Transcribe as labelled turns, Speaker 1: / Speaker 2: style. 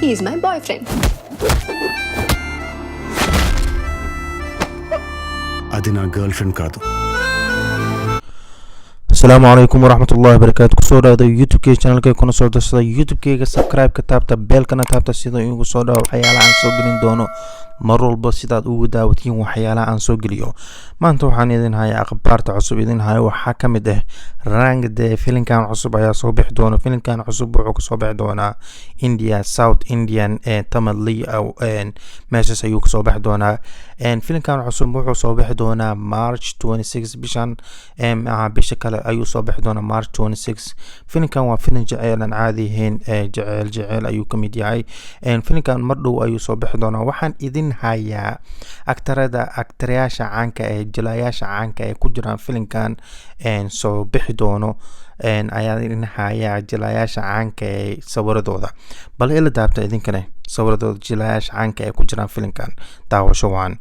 Speaker 1: He is my boyfriend.
Speaker 2: అది నా girl friend కాదు.
Speaker 3: السلام عليكم ورحمة الله وبركاته. kusoo dhawaada youtube-keyga channelkayga kuna soo darsada youtube-keyga subscribe ka taabta beelkana taabta sida igu soo dhawo waxyaalaha aan soo gelin doono mar walba sidaad ugu daawatiin waxyaalaha aan soo geliyo. maanta waxaan idin hayaa akhbaarta cusub idin hayo waxaa ka mid ah rangde filimkan cusub ayaa soo bixi doona. filimkan cusub wuxuu kasoo bixi doonaa India, South Indian Tamil meeshaas ayuu kasoo bixi doonaa. filimkan cusub wuxuu soo bixi doonaa March 26 bisha kale ayuu soo bixi doonaa March 26. filimkan waa filim jaceyl aan caadi ahayn, jaceyl ayuu ka mid yahay. filimkan mar dhow ayuu soo bixi doonaa. waxaan idin hayaa aktaryaasha caanka ee jilayaasha caanka ee ku jiraan filimkan soo bixi doono ayaa idin hayaa jilayaasha caanka ee sawiradooda. bal ila daabta idinkane sawiradooda jilayaasha caanka ee ku jiraan filimkan. daawasho waan